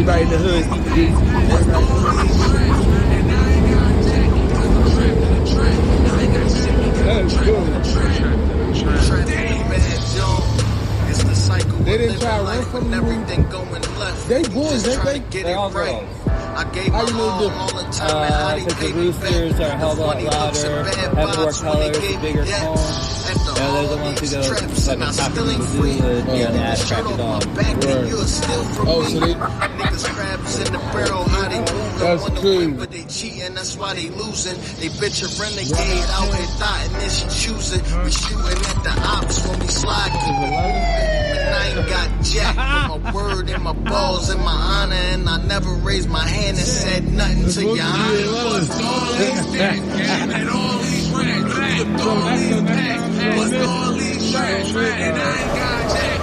everybody in the hood. That's good. They didn't try to run from everything going left. They boys, They're all girls. How you know different? Because the roosters are held a lot louder, have more colors, bigger tone. And they're the ones who go like a top of the zoo and the ass crack the dog. Oh, so they... That's true. But they cheating, that's why they losing. They bitch a renegade out here thought and then she choosing. We shooting at the ops when we slide. I ain't got jack with my word and my balls and my honor, and I never raised my hand and said nothing to your honor. What's all these things? And all these racks, all these packs, what's all these tracks, and I ain't got jack.